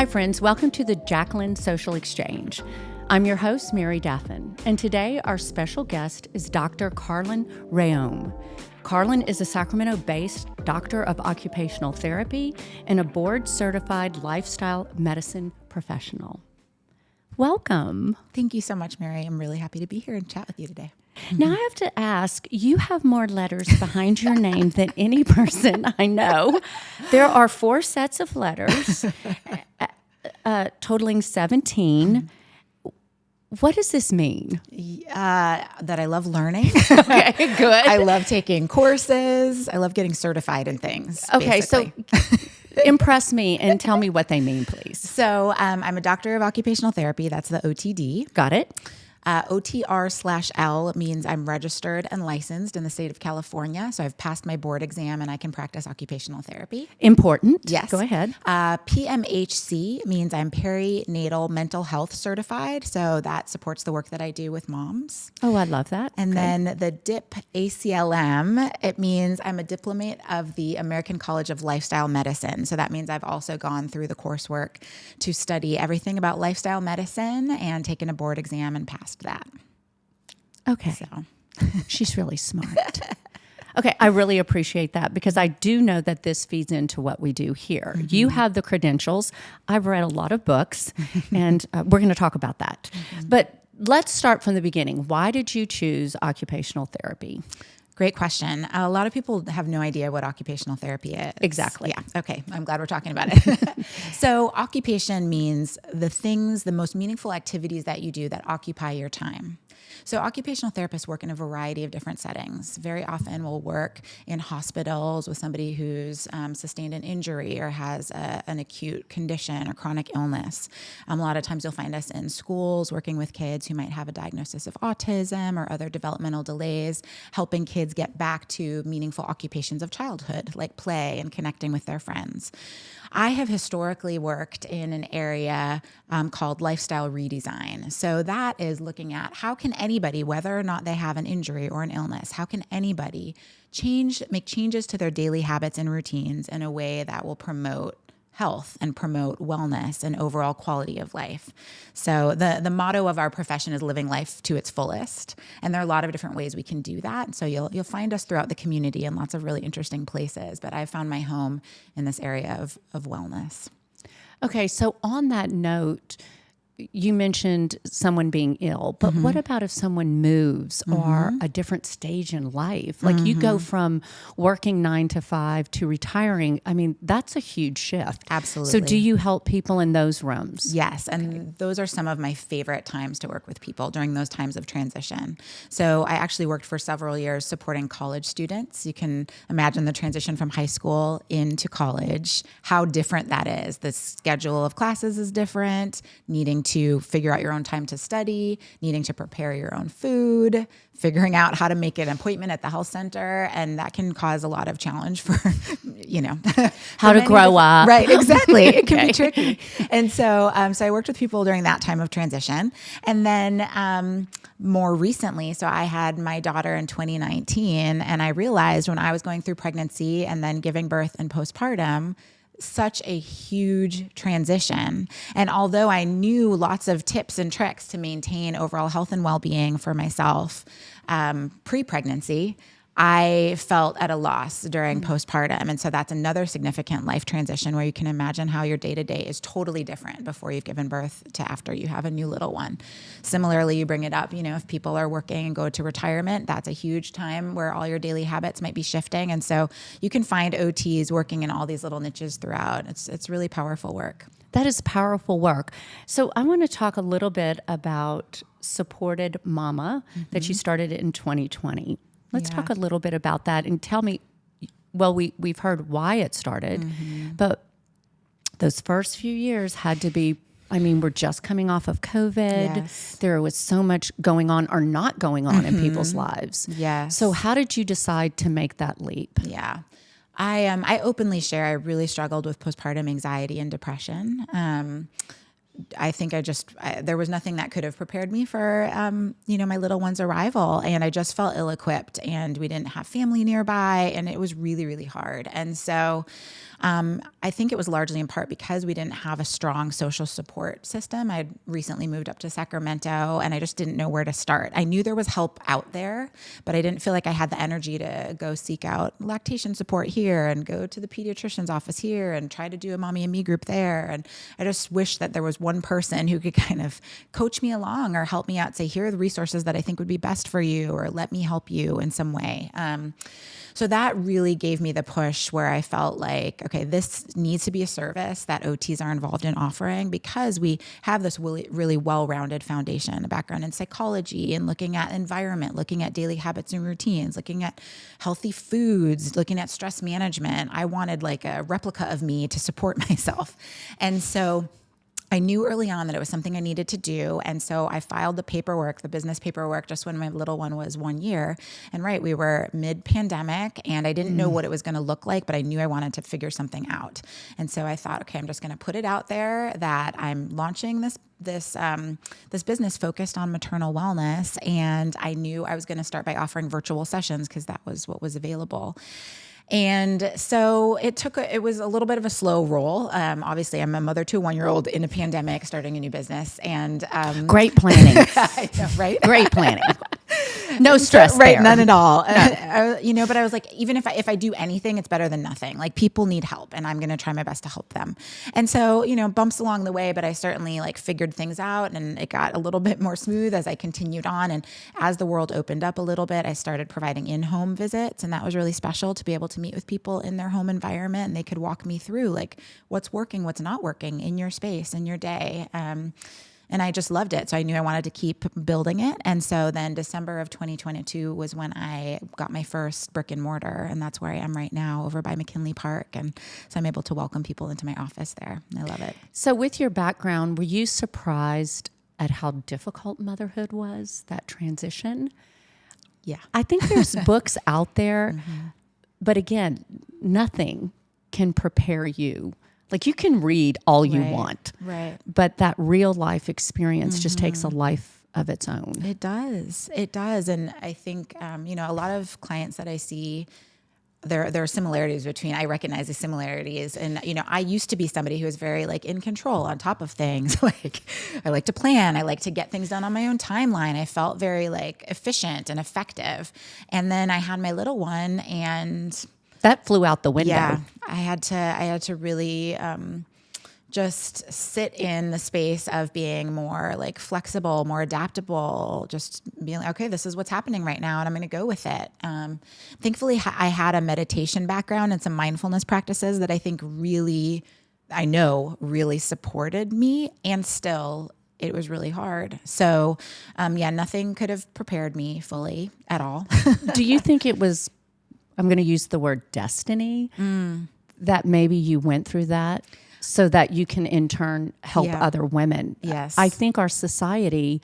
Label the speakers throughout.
Speaker 1: Hi, friends. Welcome to the Jacqueline Social Exchange. I'm your host, Mary Daffin, and today our special guest is Dr. Carlin Raume. Carlin is a Sacramento-based doctor of occupational therapy and a board-certified lifestyle medicine professional. Welcome.
Speaker 2: Thank you so much, Mary. I'm really happy to be here and chat with you today.
Speaker 1: Now, I have to ask, you have more letters behind your name than any person I know. There are 4 sets of letters, totaling 17. What does this mean?
Speaker 2: That I love learning.
Speaker 1: Okay, good.
Speaker 2: I love taking courses. I love getting certified in things.
Speaker 1: Okay,
Speaker 2: basically.
Speaker 1: so impress me and tell me what they mean, please.
Speaker 2: So I'm a doctor of occupational therapy. That's the OTD.
Speaker 1: Got it?
Speaker 2: OTR/L means I'm registered and licensed in the state of California. So I've passed my board exam and I can practice occupational therapy.
Speaker 1: Important.
Speaker 2: Yes.
Speaker 1: Go ahead.
Speaker 2: PMHC means I'm perinatal mental health certified. So that supports the work that I do with moms.
Speaker 1: Oh, I love that.
Speaker 2: And
Speaker 1: Okay.
Speaker 2: then the DIP ACLM, it means I'm a diplomate of the American College of Lifestyle Medicine. So that means I've also gone through the coursework to study everything about lifestyle medicine and taken a board exam and passed that.
Speaker 1: Okay.
Speaker 2: So
Speaker 1: She's really smart. Okay, I really appreciate that because I do know that this feeds into what we do here. Mm-hmm. You have the credentials. I've read a lot of books, and we're going to talk about that. Mm-hmm. But let's start from the beginning. Why did you choose occupational therapy?
Speaker 2: Great question. A lot of people have no idea what occupational therapy is.
Speaker 1: Exactly.
Speaker 2: Yeah. Okay. I'm glad we're talking about it. So occupation means the most meaningful activities that you do that occupy your time. So occupational therapists work in a variety of different settings. Very often we'll work in hospitals with somebody who's sustained an injury or has an acute condition or chronic illness. A lot of times you'll find us in schools working with kids who might have a diagnosis of autism or other developmental delays, helping kids get back to meaningful occupations of childhood, like play and connecting with their friends. I have historically worked in an area called lifestyle redesign. So that is looking at how can anybody, whether or not they have an injury or an illness, how can anybody make changes to their daily habits and routines in a way that will promote health and promote wellness and overall quality of life. So the motto of our profession is living life to its fullest. And there are a lot of different ways we can do that. So you'll find us throughout the community in lots of really interesting places. But I've found my home in this area of wellness.
Speaker 1: Okay, so on that note, you mentioned someone being ill, but what about if someone moves or a different stage in life? Like you go from working 9 to 5 to retiring. I mean, that's a huge shift.
Speaker 2: Absolutely.
Speaker 1: So do you help people in those rooms?
Speaker 2: Yes. And those are some of my favorite times to work with people during those times of transition. So I actually worked for several years supporting college students. You can imagine the transition from high school into college, how different that is. The schedule of classes is different, needing to figure out your own time to study, needing to prepare your own food, figuring out how to make an appointment at the health center. And that can cause a lot of challenge for,
Speaker 1: how to grow up.
Speaker 2: Right, exactly. It can be tricky. And so I worked with people during that time of transition. And then more recently, so I had my daughter in 2019, and I realized when I was going through pregnancy and then giving birth and postpartum, such a huge transition. And although I knew lots of tips and tricks to maintain overall health and well-being for myself pre-pregnancy, I felt at a loss during postpartum. And so that's another significant life transition where you can imagine how your day-to-day is totally different before you've given birth to after you have a new little one. Similarly, you bring it up, if people are working and go to retirement, that's a huge time where all your daily habits might be shifting. And so you can find OTs working in all these little niches throughout. It's really powerful work.
Speaker 1: That is powerful work. So I want to talk a little bit about Supported Mama that you started in 2020. Let's talk a little bit about that and tell me, well, we've heard why it started, but those first few years had to be, we're just coming off of COVID.
Speaker 2: Yes.
Speaker 1: There was so much going on or not going on in people's lives.
Speaker 2: Yes.
Speaker 1: So how did you decide to make that leap?
Speaker 2: Yeah. I openly share I really struggled with postpartum anxiety and depression. I think there was nothing that could have prepared me for, my little one's arrival. And I just felt ill-equipped and we didn't have family nearby and it was really, really hard. And so I think it was largely in part because we didn't have a strong social support system. I'd recently moved up to Sacramento and I just didn't know where to start. I knew there was help out there, but I didn't feel like I had the energy to go seek out lactation support here and go to the pediatrician's office here and try to do a mommy and me group there. And I just wish that there was one person who could kind of coach me along or help me out, say, here are the resources that I think would be best for you, or let me help you in some way. So that really gave me the push where I felt like, okay, this needs to be a service that OTs are involved in offering, because we have this really, really well-rounded foundation, a background in psychology and looking at environment, looking at daily habits and routines, looking at healthy foods, looking at stress management. I wanted like a replica of me to support myself. And so I knew early on that it was something I needed to do. And so I filed the paperwork, the business paperwork, just when my little one was 1 year. And we were mid-pandemic and I didn't know what it was going to look like, but I knew I wanted to figure something out. And so I thought, okay, I'm just going to put it out there that I'm launching this business focused on maternal wellness. And I knew I was going to start by offering virtual sessions because that was what was available. And so it was a little bit of a slow roll. Obviously I'm a mother to a 1-year-old in a pandemic, starting a new business, and,
Speaker 1: great planning,
Speaker 2: I know, right?
Speaker 1: Great planning. No stress
Speaker 2: right,
Speaker 1: there.
Speaker 2: none at all. But I was like, even if I do anything, it's better than nothing. Like, people need help and I'm going to try my best to help them. And so, bumps along the way, but I certainly figured things out and it got a little bit more smooth as I continued on. And as the world opened up a little bit, I started providing in-home visits, and that was really special to be able to meet with people in their home environment, and they could walk me through what's working, what's not working in your space, in your day. And I just loved it. So I knew I wanted to keep building it. And so then December of 2022 was when I got my first brick and mortar. And that's where I am right now, over by McKinley Park. And so I'm able to welcome people into my office there. I love it.
Speaker 1: So with your background, were you surprised at how difficult motherhood was, that transition?
Speaker 2: Yeah.
Speaker 1: I think there's books out there, but again, nothing can prepare you. Like, you can read all you want,
Speaker 2: right?
Speaker 1: But that real life experience just takes a life of its own.
Speaker 2: It does. And I think, a lot of clients that I see, there are similarities between, I recognize the similarities. And, I used to be somebody who was very in control, on top of things. I like to plan. I like to get things done on my own timeline. I felt very efficient and effective. And then I had my little one, and
Speaker 1: that flew out the window.
Speaker 2: Yeah, I had to really just sit in the space of being more flexible, more adaptable, just being okay, this is what's happening right now, and I'm going to go with it. Thankfully, I had a meditation background and some mindfulness practices that I think really supported me, and still it was really hard. So nothing could have prepared me fully at all.
Speaker 1: Do you think it was, I'm going to use the word destiny, that maybe you went through that so that you can in turn help other women?
Speaker 2: Yes.
Speaker 1: I think our society,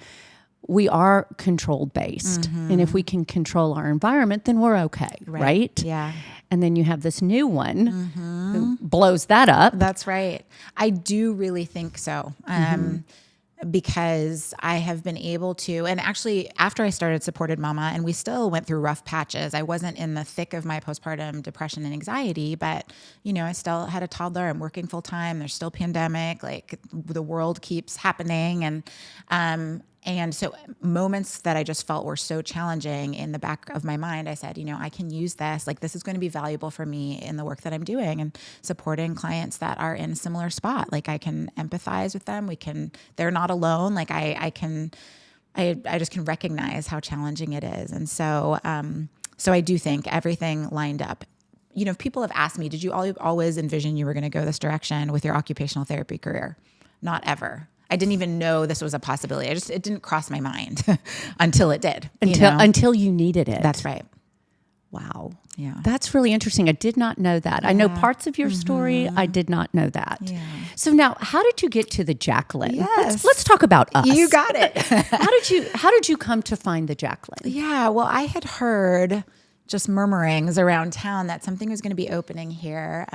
Speaker 1: we are controlled based. And if we can control our environment, then we're okay, right?
Speaker 2: Yeah.
Speaker 1: And then you have this new one who blows that up.
Speaker 2: That's right. I do really think so. Because I have been able to, and actually after I started Supported Mama, and we still went through rough patches, I wasn't in the thick of my postpartum depression and anxiety, but I still had a toddler. I'm working full time. There's still pandemic, the world keeps happening. And so moments that I just felt were so challenging, in the back of my mind, I said, I can use this. This is going to be valuable for me in the work that I'm doing and supporting clients that are in a similar spot. I can empathize with them. They're not alone. I just can recognize how challenging it is. And so I do think everything lined up. People have asked me, did you always envision you were going to go this direction with your occupational therapy career? Not ever. I didn't even know this was a possibility. It didn't cross my mind until it did.
Speaker 1: Until you needed it.
Speaker 2: That's right.
Speaker 1: Wow.
Speaker 2: Yeah.
Speaker 1: That's really interesting. I did not know that. Yeah. I know parts of your story. I did not know that.
Speaker 2: Yeah.
Speaker 1: So now, how did you get to the Jacqueline?
Speaker 2: Yes.
Speaker 1: Let's talk about us.
Speaker 2: You got it.
Speaker 1: How did you come to find the Jacqueline?
Speaker 2: Yeah. Well, I had heard just murmurings around town that something was going to be opening here.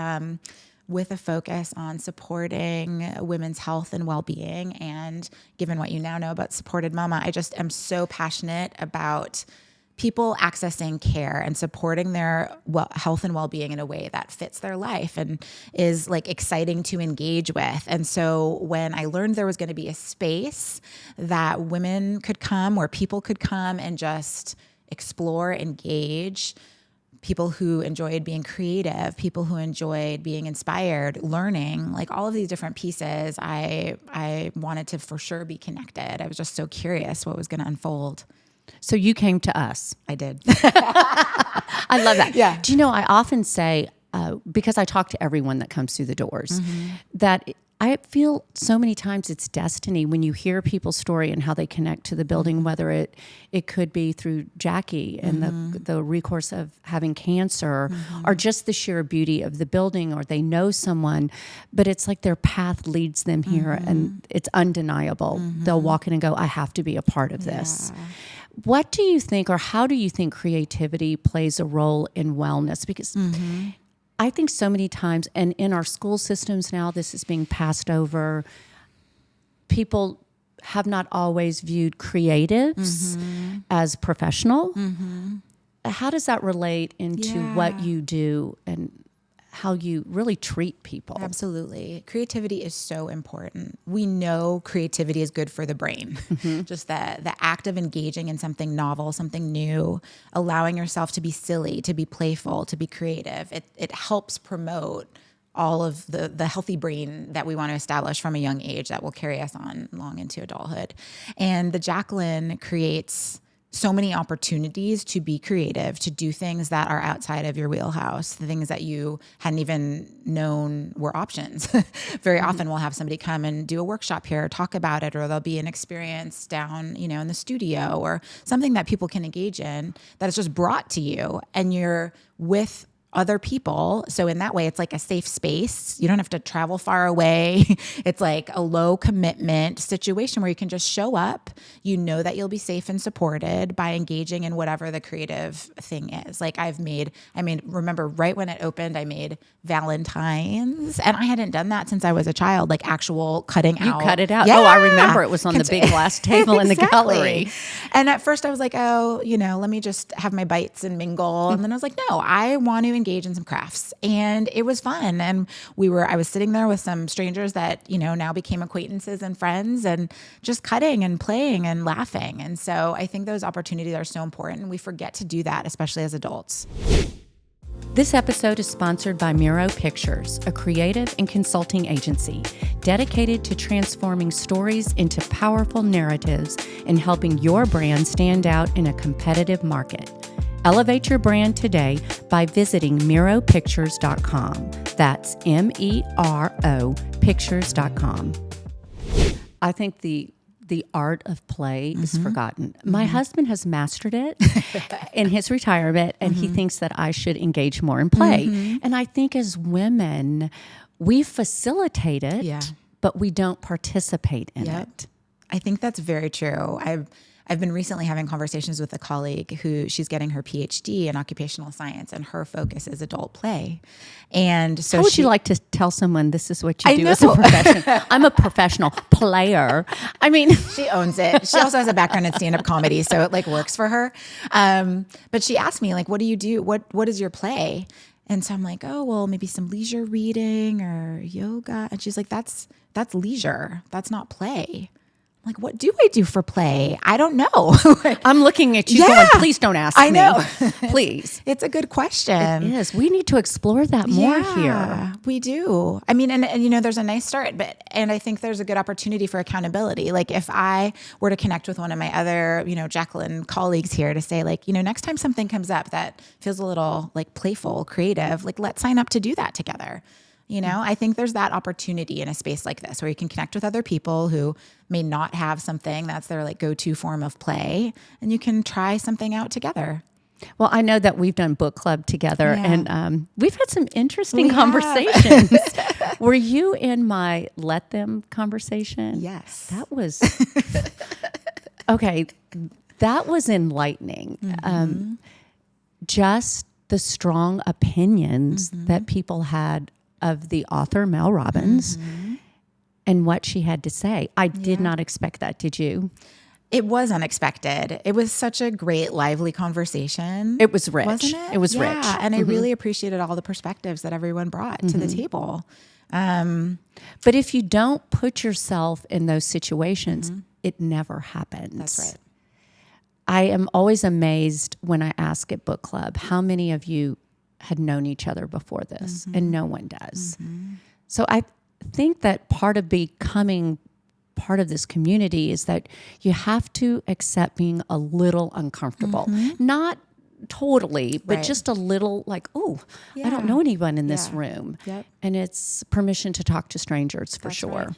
Speaker 2: With a focus on supporting women's health and well-being. And given what you now know about Supported Mama, I just am so passionate about people accessing care and supporting their health and well-being in a way that fits their life and is like exciting to engage with. And so when I learned there was going to be a space that women could come, where people could come and just explore, engage, people who enjoyed being creative, people who enjoyed being inspired, learning, like all of these different pieces, I wanted to for sure be connected. I was just so curious what was going to unfold.
Speaker 1: So you came to us.
Speaker 2: I did.
Speaker 1: I love that.
Speaker 2: Yeah.
Speaker 1: Do you know, I often say, because I talk to everyone that comes through the doors, that I feel so many times it's destiny when you hear people's story and how they connect to the building, whether it could be through Jackie and the recourse of having cancer, or just the sheer beauty of the building, or they know someone, but it's like their path leads them here and it's undeniable. They'll walk in and go, I have to be a part of this. What do you think, or how do you think creativity plays a role in wellness? Because I think so many times, and in our school systems now, this is being passed over. People have not always viewed creatives as professional. How does that relate into what you do and how you really treat people?
Speaker 2: Absolutely. Creativity is so important. We know creativity is good for the brain. Just the act of engaging in something novel, something new, allowing yourself to be silly, to be playful, to be creative. It helps promote all of the healthy brain that we want to establish from a young age that will carry us on long into adulthood. And the Jacqueline creates so many opportunities to be creative, to do things that are outside of your wheelhouse, the things that you hadn't even known were options. Very often we'll have somebody come and do a workshop here, talk about it, or there'll be an experience down, in the studio, or something that people can engage in that is just brought to you, and you're with other people. So in that way, it's like a safe space. You don't have to travel far away. It's like a low commitment situation where you can just show up. You know that you'll be safe and supported by engaging in whatever the creative thing is. Like remember right when it opened, I made Valentines, and I hadn't done that since I was a child, like actual cutting out.
Speaker 1: You cut it out.
Speaker 2: Yeah.
Speaker 1: Oh, I remember it was on the big glass table in the gallery.
Speaker 2: And at first I was like, let me just have my bites and mingle. And then I was like, no, I want to engage in some crafts. And it was fun. And I was sitting there with some strangers that, now became acquaintances and friends, and just cutting and playing and laughing. And so I think those opportunities are so important. We forget to do that, especially as adults.
Speaker 1: This episode is sponsored by Miro Pictures, a creative and consulting agency dedicated to transforming stories into powerful narratives and helping your brand stand out in a competitive market. Elevate your brand today by visiting miropictures.com. That's MERO pictures.com. I think the art of play is forgotten. My husband has mastered it in his retirement, and he thinks that I should engage more in play. And I think as women, we facilitate it, but we don't participate in it.
Speaker 2: I think that's very true. I've been recently having conversations with a colleague who she's getting her PhD in occupational science, and her focus is adult play. And so
Speaker 1: how would you like to tell someone this is what you do as a profession? I'm a professional player. I mean,
Speaker 2: she owns it. She also has a background in stand-up comedy, so it like works for her. But she asked me, like, what do you do? What is your play? And so I'm like, oh, well, maybe some leisure reading or yoga. And she's like, that's leisure. That's not play. Like, what do I do for play? I don't know.
Speaker 1: I'm looking at you going, please don't ask me.
Speaker 2: I know.
Speaker 1: Please.
Speaker 2: It's a good question.
Speaker 1: It is. We need to explore that more here.
Speaker 2: We do. I mean, and there's a nice start, and I think there's a good opportunity for accountability. Like if I were to connect with one of my other, Jacqueline colleagues here to say like, next time something comes up that feels a little like playful, creative, like let's sign up to do that together. I think there's that opportunity in a space like this where you can connect with other people who may not have something that's their like go-to form of play, and you can try something out together.
Speaker 1: Well, I know that we've done book club together, and we've had some interesting conversations. Were you in my Let Them conversation?
Speaker 2: Yes.
Speaker 1: That was, okay, that was enlightening. Just the strong opinions that people had of the author, Mel Robbins, and what she had to say. I did not expect that. Did you?
Speaker 2: It was unexpected. It was such a great, lively conversation.
Speaker 1: It was rich.
Speaker 2: Wasn't it?
Speaker 1: It was rich.
Speaker 2: Yeah, and I really appreciated all the perspectives that everyone brought to the table.
Speaker 1: But if you don't put yourself in those situations, it never happens.
Speaker 2: That's right.
Speaker 1: I am always amazed when I ask at book club, how many of you had known each other before this? And no one does. So I think that part of becoming part of this community is that you have to accept being a little uncomfortable. Not totally, but just a little like, oh, I don't know anyone in this room. And it's permission to talk to strangers for sure.
Speaker 2: Right.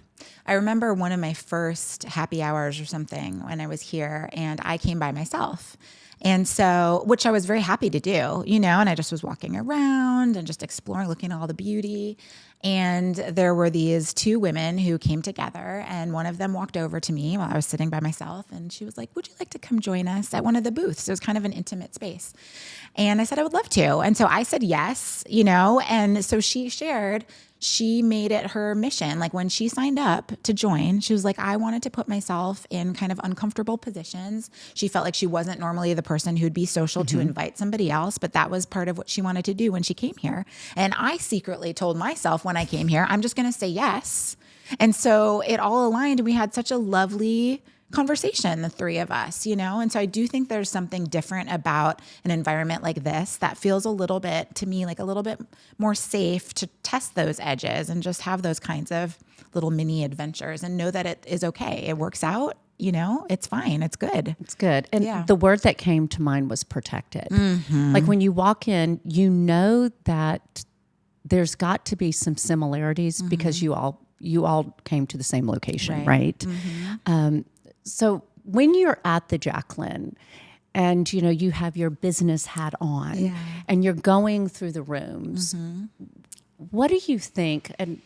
Speaker 2: I remember one of my first happy hours or something when I was here, and I came by myself. And so, which I was very happy to do, and I just was walking around and just exploring, looking at all the beauty. And there were these two women who came together, and one of them walked over to me while I was sitting by myself, and she was like, "Would you like to come join us at one of the booths?" It was kind of an intimate space. And I said, I would love to. And so I said yes, and so she shared, she made it her mission. Like when she signed up to join, she was like, I wanted to put myself in kind of uncomfortable positions. She felt like she wasn't normally the person who'd be social to invite somebody else, but that was part of what she wanted to do when she came here. And I secretly told myself when I came here, I'm just going to say yes. And so it all aligned, and we had such a lovely conversation, the three of us, And so I do think there's something different about an environment like this that feels a little bit, to me, like a little bit more safe to test those edges and just have those kinds of little mini adventures and know that it is okay. It works out, it's fine. It's good.
Speaker 1: It's good. And the word that came to mind was protected. Like when you walk in, that there's got to be some similarities because you all came to the same location, right? So when you're at the Jacqueline and, you have your business hat on and you're going through the rooms, what do you think? And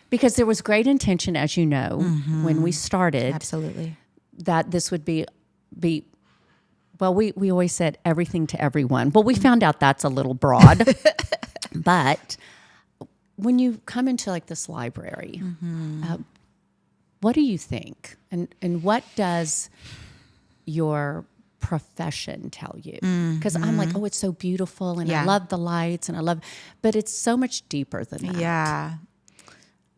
Speaker 1: because there was great intention, as you know, when we started.
Speaker 2: Absolutely.
Speaker 1: That this would be well, we always said everything to everyone. Well, we found out that's a little broad. But when you come into like this library, what do you think? And what does your profession tell you? Because I'm like, oh, it's so beautiful and I love the lights and but it's so much deeper than that.
Speaker 2: Yeah.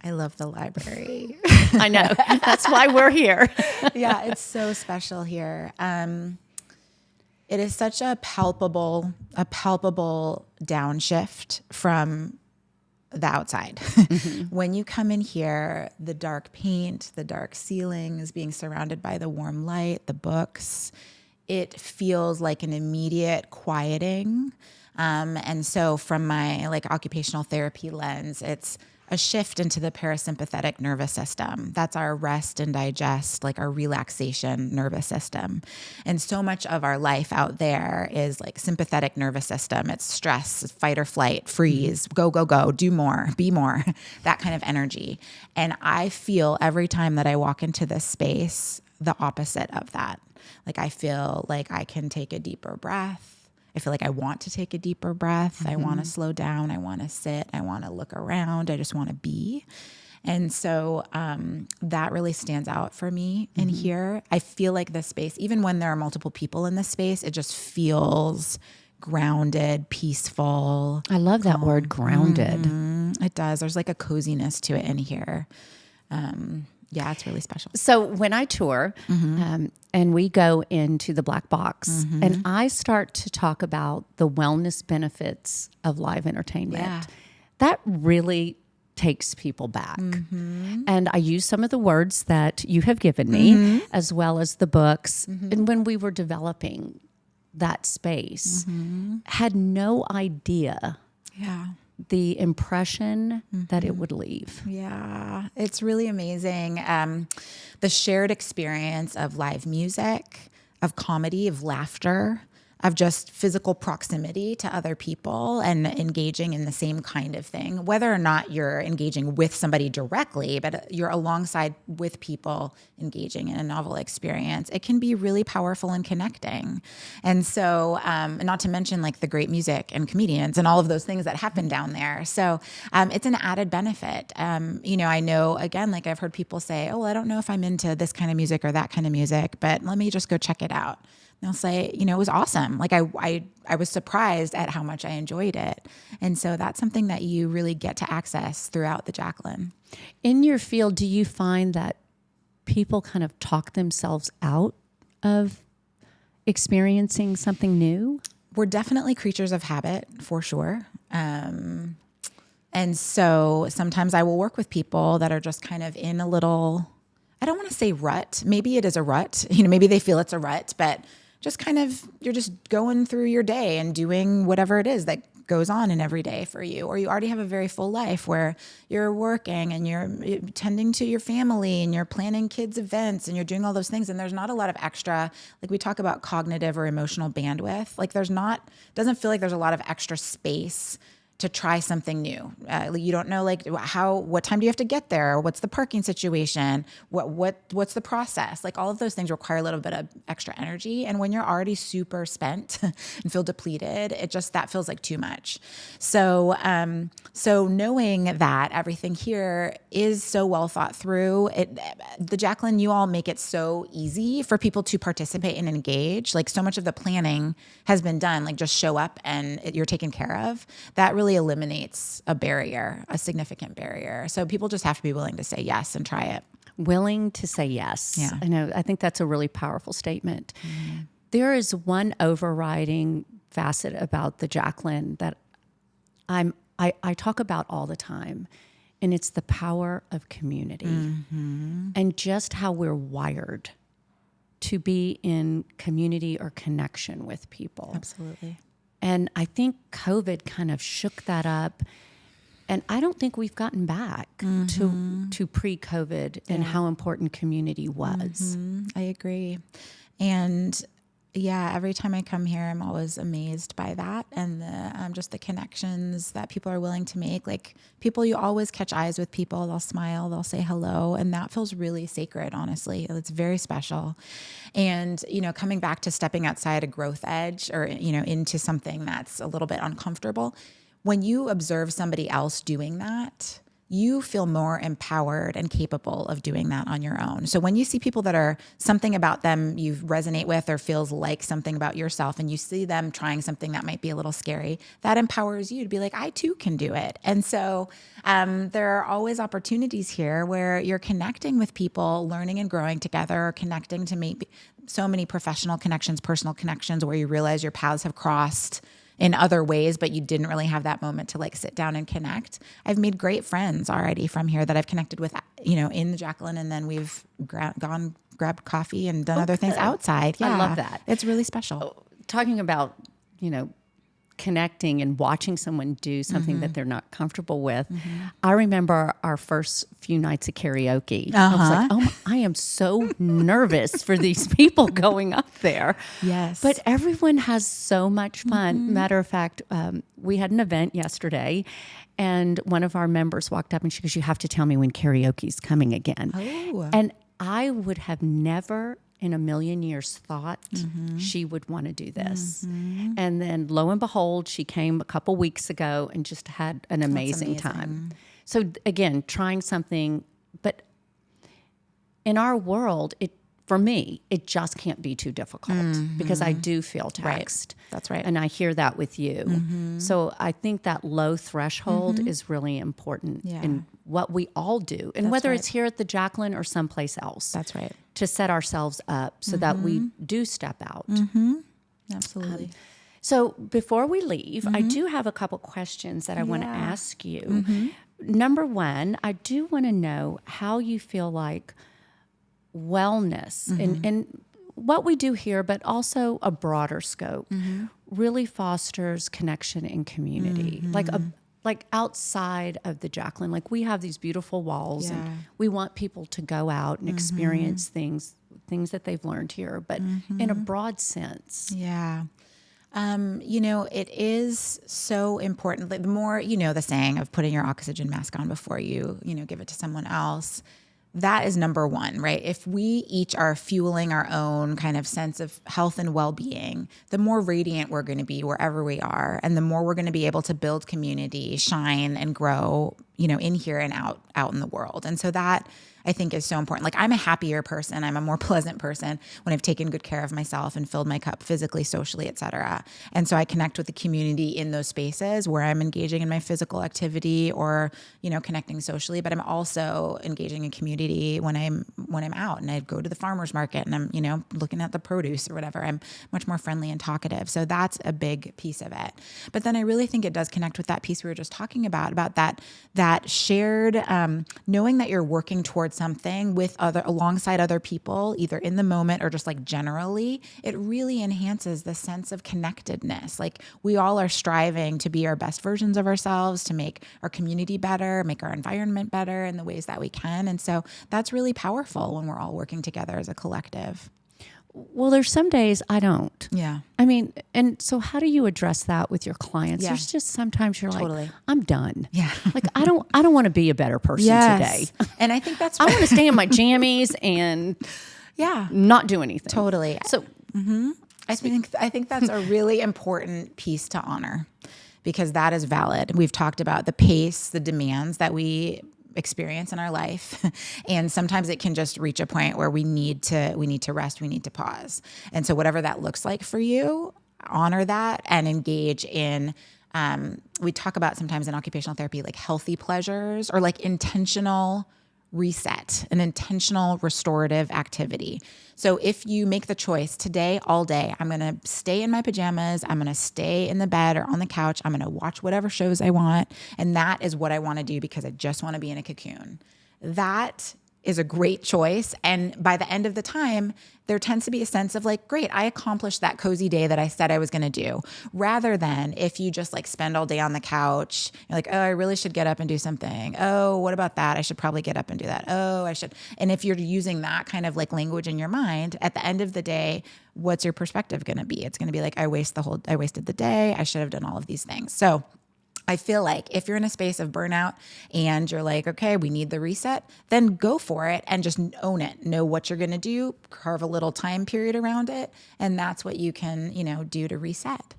Speaker 2: I love the library.
Speaker 1: I know. That's why we're here.
Speaker 2: Yeah, it's so special here. It is such a palpable downshift from the outside. When you come in here, the dark paint, the dark ceilings, being surrounded by the warm light, the books, it feels like an immediate quieting. And so from my occupational therapy lens, it's a shift into the parasympathetic nervous system. That's our rest and digest, our relaxation nervous system. And so much of our life out there is sympathetic nervous system. It's stress, fight or flight, freeze, go, go, go, do more, be more, that kind of energy. And I feel every time that I walk into this space, the opposite of that. I feel like I can take a deeper breath. I feel like I want to take a deeper breath. I want to slow down. I want to sit. I want to look around. I just want to be. And so that really stands out for me in here. I feel like this space, even when there are multiple people in this space, it just feels grounded, peaceful.
Speaker 1: I love that word, grounded.
Speaker 2: It does. There's a coziness to it in here. Yeah, it's really special.
Speaker 1: So when I tour and we go into the black box and I start to talk about the wellness benefits of live entertainment, that really takes people back. And I use some of the words that you have given me as well as the books. And when we were developing that space, had no idea the impression that it would leave.
Speaker 2: Yeah, it's really amazing. The shared experience of live music, of comedy, of laughter, of just physical proximity to other people and engaging in the same kind of thing, whether or not you're engaging with somebody directly, but you're alongside with people engaging in a novel experience. It can be really powerful and connecting. And so, not to mention like the great music and comedians and all of those things that happen down there. So it's an added benefit. I know, again, like I've heard people say, oh, well, I don't know if I'm into this kind of music or that kind of music, but let me just go check it out. They'll say, it was awesome. Like I was surprised at how much I enjoyed it. And so that's something that you really get to access throughout the Jacqueline.
Speaker 1: In your field, do you find that people kind of talk themselves out of experiencing something new?
Speaker 2: We're definitely creatures of habit, for sure. And so sometimes I will work with people that are just kind of in a little, I don't want to say rut. Maybe it is a rut. Maybe they feel it's a rut, but just kind of, you're just going through your day and doing whatever it is that goes on in every day for you. Or you already have a very full life where you're working and you're tending to your family and you're planning kids' events and you're doing all those things. And there's not a lot of extra, like we talk about cognitive or emotional bandwidth. Like doesn't feel like there's a lot of extra space to try something new. You don't know like what time do you have to get there? What's the parking situation? What's the process? Like all of those things require a little bit of extra energy. And when you're already super spent and feel depleted, that feels like too much. So knowing that everything here is so well thought through, the Jacqueline, you all make it so easy for people to participate and engage. Like so much of the planning has been done, like just show up and you're taken care of. That really eliminates a significant barrier. So people just have to be willing to say yes and try it.
Speaker 1: Willing to say yes.
Speaker 2: Yeah.
Speaker 1: I think that's a really powerful statement. Mm-hmm. There is one overriding facet about the Jacqueline that I talk about all the time, and it's the power of community and just how we're wired to be in community or connection with people.
Speaker 2: Absolutely.
Speaker 1: And I think COVID kind of shook that up. And I don't think we've gotten back to pre-COVID and how important community was.
Speaker 2: I agree. And yeah, every time I come here, I'm always amazed by that and just the connections that people are willing to make. Like people, you always catch eyes with people. They'll smile, they'll say hello, and that feels really sacred. Honestly, it's very special. And coming back to stepping outside a growth edge or into something that's a little bit uncomfortable, when you observe somebody else doing that, you feel more empowered and capable of doing that on your own. So when you see people that are something about them you resonate with or feels like something about yourself, and you see them trying something that might be a little scary, that empowers you to be like, I too can do it. And so there are always opportunities here where you're connecting with people, learning and growing together, or connecting to make so many professional connections, personal connections, where you realize your paths have crossed in other ways, but you didn't really have that moment to like sit down and connect. I've made great friends already from here that I've connected with, in the Jacqueline, and then we've grabbed coffee and done other things outside. Yeah,
Speaker 1: I love that.
Speaker 2: It's really special.
Speaker 1: Talking about, connecting and watching someone do something that they're not comfortable with. I remember our first few nights of karaoke. I was like, I am so nervous for these people going up there.
Speaker 2: Yes.
Speaker 1: But everyone has so much fun. Matter of fact, we had an event yesterday, and one of our members walked up and she goes, you have to tell me when karaoke's coming again.
Speaker 2: Oh.
Speaker 1: And I would have never in a million years thought she would want to do this. And then lo and behold, she came a couple weeks ago and just had an amazing time. So again, trying something, but in our world, for me, it just can't be too difficult because I do feel taxed.
Speaker 2: Right. That's right.
Speaker 1: And I hear that with you. So I think that low threshold is really important in what we all do. And whether it's here at the Jacqueline or someplace else.
Speaker 2: That's right.
Speaker 1: To set ourselves up so that we do step out.
Speaker 2: Absolutely.
Speaker 1: So before we leave, I do have a couple questions that I want to ask you. Number one, I do want to know how you feel like wellness and what we do here, but also a broader scope, really fosters connection and community. Like outside of the Jacqueline, like we have these beautiful walls and we want people to go out and experience things that they've learned here, but in a broad sense.
Speaker 2: Yeah. It is so important. Like, the more, the saying of putting your oxygen mask on before you, give it to someone else. That is number one, right? If we each are fueling our own kind of sense of health and well-being, the more radiant we're going to be wherever we are, and the more we're going to be able to build community, shine, and grow, in here and out in the world. And so that, I think, is so important. Like, I'm a happier person. I'm a more pleasant person when I've taken good care of myself and filled my cup physically, socially, et cetera. And so I connect with the community in those spaces where I'm engaging in my physical activity or, connecting socially, but I'm also engaging in community when I'm out and I go to the farmer's market and I'm, looking at the produce or whatever. I'm much more friendly and talkative. So that's a big piece of it. But then I really think it does connect with that piece we were just talking about that shared, knowing that you're working towards something alongside other people, either in the moment or just like generally, it really enhances the sense of connectedness. Like, we all are striving to be our best versions of ourselves, to make our community better, make our environment better in the ways that we can. And so that's really powerful when we're all working together as a collective.
Speaker 1: Well, there's some days I don't.
Speaker 2: Yeah.
Speaker 1: I mean, and so how do you address that with your clients?
Speaker 2: Yeah.
Speaker 1: There's just sometimes you're
Speaker 2: Totally.
Speaker 1: like, I'm done.
Speaker 2: Yeah.
Speaker 1: Like, I don't want to be a better person today.
Speaker 2: And I think that's
Speaker 1: I want to stay in my jammies and not do anything.
Speaker 2: Totally.
Speaker 1: So
Speaker 2: I think that's a really important piece to honor, because that is valid. We've talked about the pace, the demands that we experience in our life. And sometimes it can just reach a point where we need to rest, we need to pause. And so whatever that looks like for you, honor that and engage in, we talk about sometimes in occupational therapy, like healthy pleasures or like intentional reset, an intentional restorative activity. So if you make the choice today, all day, I'm going to stay in my pajamas, I'm going to stay in the bed or on the couch, I'm going to watch whatever shows I want, and that is what I want to do because I just want to be in a cocoon. That is a great choice. And by the end of the time, there tends to be a sense of like, great, I accomplished that cozy day that I said I was going to do, rather than if you just like spend all day on the couch, you're like, oh, I really should get up and do something. Oh, what about that? I should probably get up and do that. Oh, I should. And if you're using that kind of like language in your mind, at the end of the day, what's your perspective going to be? It's going to be like, I wasted the day. I should have done all of these things. So I feel like if you're in a space of burnout and you're like, okay, we need the reset, then go for it and just own it. Know what you're going to do, carve a little time period around it. And that's what you can, do to reset.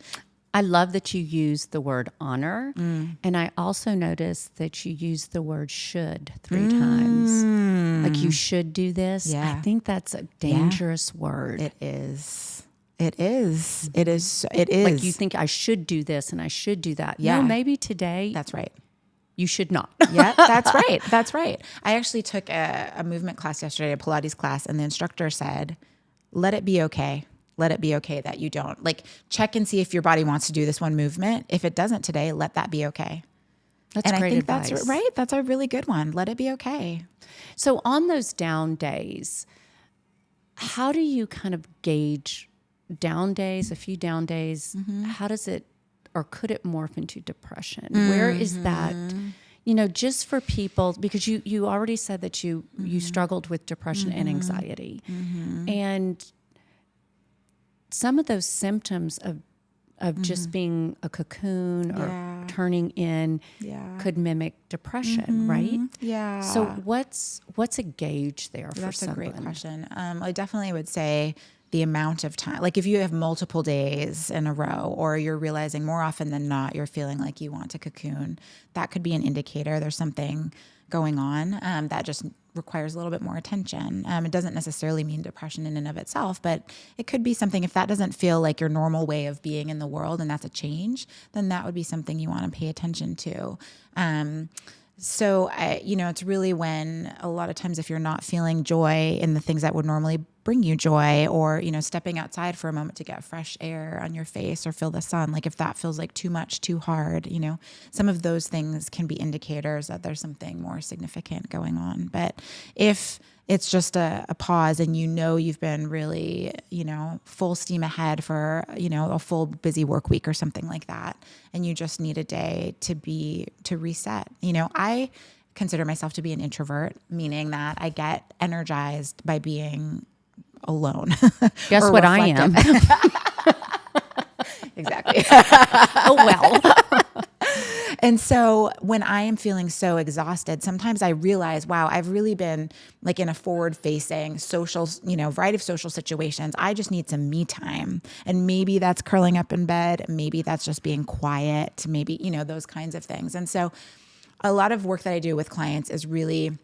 Speaker 1: I love that you use the word honor. And I also noticed that you use the word should 3 times. Like, you should do this.
Speaker 2: Yeah.
Speaker 1: I think that's a dangerous word.
Speaker 2: It is. It is.
Speaker 1: Like, you think I should do this and I should do that.
Speaker 2: Yeah.
Speaker 1: No, maybe today.
Speaker 2: That's right.
Speaker 1: You should not.
Speaker 2: Yeah, that's right. That's right. I actually took a movement class yesterday, a Pilates class, and the instructor said, let it be okay. Let it be okay that you don't. Like, check and see if your body wants to do this one movement. If it doesn't today, let that be okay.
Speaker 1: That's great advice.
Speaker 2: That's right. That's a really good one. Let it be okay.
Speaker 1: So on those down days, how do you kind of gauge down days, a few down days? How does it, or could it morph into depression? Where is that, just for people, because you already said that you struggled with depression and anxiety. And some of those symptoms of just being a cocoon or turning in could mimic depression, right?
Speaker 2: Yeah.
Speaker 1: So what's a gauge there for someone?
Speaker 2: That's a great question. I definitely would say the amount of time, like if you have multiple days in a row, or you're realizing more often than not, you're feeling like you want to cocoon, that could be an indicator there's something going on that just requires a little bit more attention. It doesn't necessarily mean depression in and of itself, but it could be something. If that doesn't feel like your normal way of being in the world and that's a change, then that would be something you want to pay attention to. So it's really when a lot of times if you're not feeling joy in the things that would normally bring you joy, or, stepping outside for a moment to get fresh air on your face or feel the sun, like if that feels like too much, too hard, some of those things can be indicators that there's something more significant going on. But if it's just a pause and you've been really, full steam ahead for, a full busy work week or something like that, and you just need a day to reset. I consider myself to be an introvert, meaning that I get energized by being alone.
Speaker 1: Guess what I am?
Speaker 2: Exactly.
Speaker 1: Oh, well.
Speaker 2: And so when I am feeling so exhausted, sometimes I realize, wow, I've really been like in a forward facing social, variety of social situations. I just need some me time. And maybe that's curling up in bed. Maybe that's just being quiet. Maybe, those kinds of things. And so a lot of work that I do with clients is really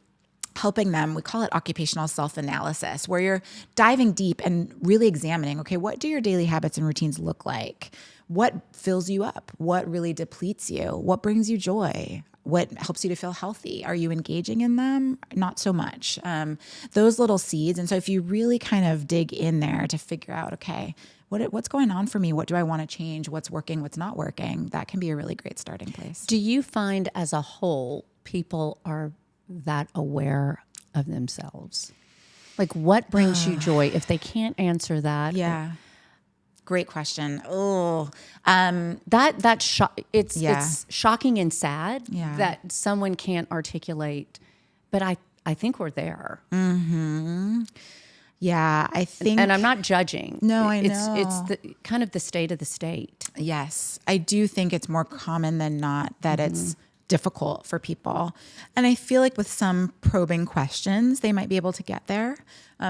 Speaker 2: helping them. We call it occupational self-analysis, where you're diving deep and really examining, okay, what do your daily habits and routines look like? What fills you up? What really depletes you? What brings you joy? What helps you to feel healthy? Are you engaging in them? Not so much. Those little seeds. And so if you really kind of dig in there to figure out, okay, what's going on for me? What do I want to change? What's working? What's not working? That can be a really great starting place.
Speaker 1: Do you find as a whole, people are that aware of themselves? Like, what brings you joy? If they can't answer that.
Speaker 2: Yeah. Great question. Oh,
Speaker 1: it's shocking and sad that someone can't articulate, but I think we're there.
Speaker 2: Mm-hmm. Yeah, I think,
Speaker 1: and I'm not judging.
Speaker 2: No, I know.
Speaker 1: It's kind of the state of the state.
Speaker 2: Yes, I do think it's more common than not that it's difficult for people. And I feel like with some probing questions, they might be able to get there.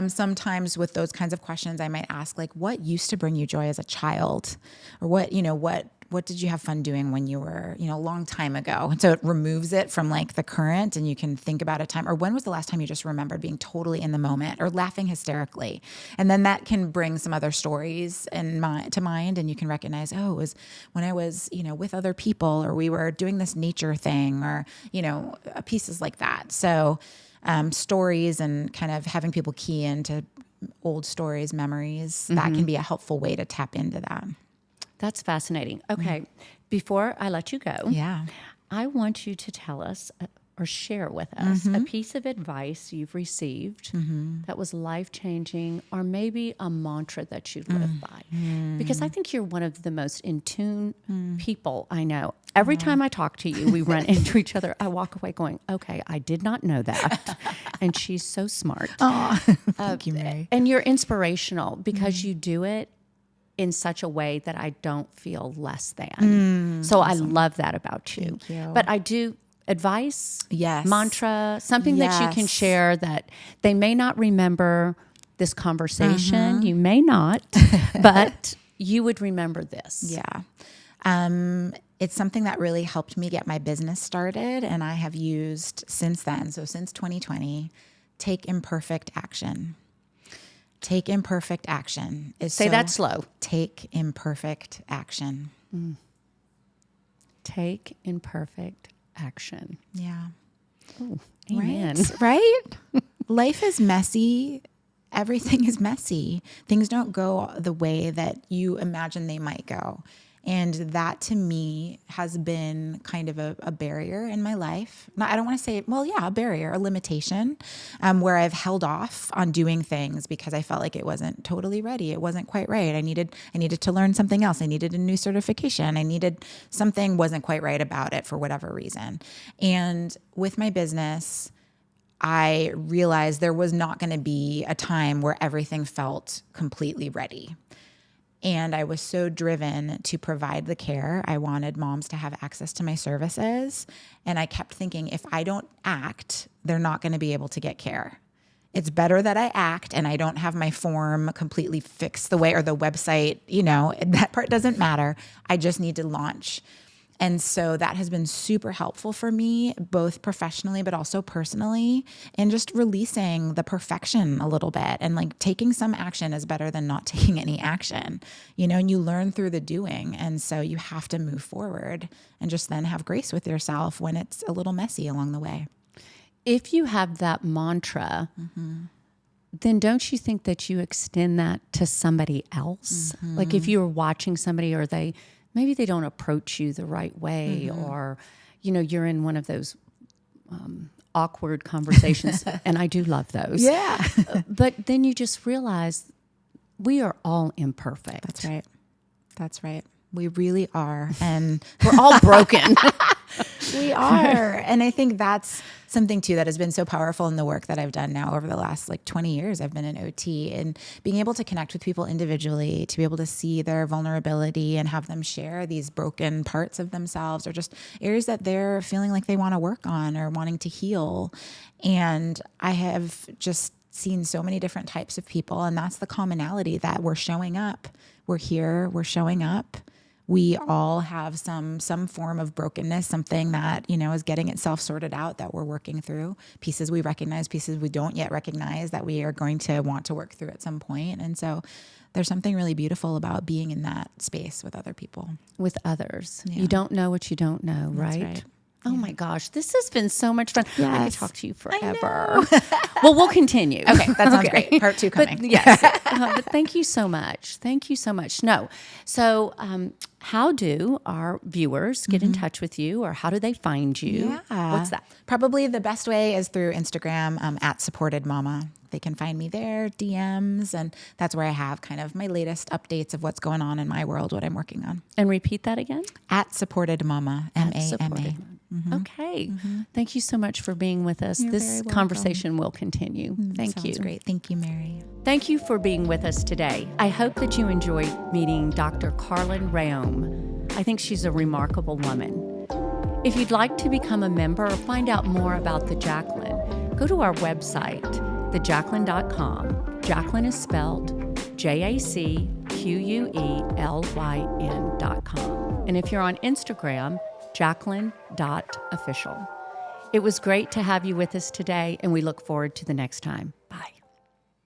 Speaker 2: Sometimes with those kinds of questions, I might ask, like, what used to bring you joy as a child? Or what did you have fun doing when you were, a long time ago? And so it removes it from like the current, and you can think about a time, or when was the last time you just remembered being totally in the moment or laughing hysterically? And then that can bring some other stories to mind, and you can recognize, oh, it was when I was, with other people, or we were doing this nature thing, or, pieces like that. So stories and kind of having people key into old stories, memories, that can be a helpful way to tap into that.
Speaker 1: That's fascinating. Okay. Before I let you go, I want you to tell us or share with us a piece of advice you've received that was life-changing, or maybe a mantra that you live by. Because I think you're one of the most in tune people I know. Every time I talk to you, we run into each other. I walk away going, okay, I did not know that. And she's so smart.
Speaker 2: Thank you, Mary.
Speaker 1: And you're inspirational because you do it in such a way that I don't feel less than. So awesome. I love that about you.
Speaker 2: Thank you.
Speaker 1: But I do advice,
Speaker 2: yes,
Speaker 1: mantra, something that you can share that they may not remember this conversation. You may not, but you would remember this.
Speaker 2: Yeah. It's something that really helped me get my business started, and I have used since then. So since 2020, take imperfect action. Take imperfect action.
Speaker 1: Say that slow.
Speaker 2: Take imperfect action.
Speaker 1: Take imperfect action.
Speaker 2: Yeah.
Speaker 1: Ooh, amen.
Speaker 2: Right? Life is messy. Everything is messy. Things don't go the way that you imagine they might go. And that to me has been kind of a barrier in my life. I don't want to say, a barrier, a limitation, where I've held off on doing things because I felt like it wasn't totally ready. It wasn't quite right. I needed to learn something else. I needed a new certification. I needed something wasn't quite right about it for whatever reason. And with my business, I realized there was not going to be a time where everything felt completely ready. And I was so driven to provide the care. I wanted moms to have access to my services. And I kept thinking, if I don't act, they're not going to be able to get care. It's better that I act and I don't have my form completely fixed the way, or the website, that part doesn't matter. I just need to launch. And so that has been super helpful for me, both professionally, but also personally, and just releasing the perfection a little bit, and like taking some action is better than not taking any action, and you learn through the doing. And so you have to move forward and just then have grace with yourself when it's a little messy along the way.
Speaker 1: If you have that mantra, then don't you think that you extend that to somebody else? Like if you were watching somebody, or maybe they don't approach you the right way, or, you're in one of those awkward conversations, and I do love those.
Speaker 2: Yeah.
Speaker 1: But then you just realize we are all imperfect.
Speaker 2: That's right. That's right. We really are. And
Speaker 1: we're all broken.
Speaker 2: We are. And I think that's something too that has been so powerful in the work that I've done now over the last 20 years. I've been in OT, and being able to connect with people individually, to be able to see their vulnerability and have them share these broken parts of themselves or just areas that they're feeling like they want to work on or wanting to heal. And I have just seen so many different types of people, and that's the commonality, that we're showing up. We're here, we're showing up. We all have some form of brokenness, something that, is getting itself sorted out, that we're working through, pieces we recognize, pieces we don't yet recognize that we are going to want to work through at some point. And so there's something really beautiful about being in that space with other people.
Speaker 1: With others.
Speaker 2: Yeah.
Speaker 1: You don't know what you don't know, right?
Speaker 2: That's right.
Speaker 1: Oh my gosh, this has been so much fun. I
Speaker 2: Yes.
Speaker 1: could talk to you forever. Well, we'll continue.
Speaker 2: Okay, that sounds great. Part 2 coming.
Speaker 1: But yes, but thank you so much. Thank you so much. No, so how do our viewers get in touch with you, or how do they find you?
Speaker 2: Yeah.
Speaker 1: What's that?
Speaker 2: Probably the best way is through Instagram, @supportedmama. They can find me there, DMs, and that's where I have kind of my latest updates of what's going on in my world, what I'm working on.
Speaker 1: And repeat that again.
Speaker 2: @supportedmama, MAMA.
Speaker 1: Okay. Thank you so much for being with us.
Speaker 2: You're very
Speaker 1: This
Speaker 2: welcome.
Speaker 1: conversation will continue. Thank you.
Speaker 2: Sounds great. Thank you, Mary.
Speaker 1: Thank you for being with us today. I hope that you enjoyed meeting Dr. Carlin Raume. I think she's a remarkable woman. If you'd like to become a member or find out more about the Jacqueline, go to our website, thejacqueline.com. Jacqueline is spelled JACQUELYN.com. And if you're on Instagram, Jacqueline.official. It was great to have you with us today, and we look forward to the next time. Bye.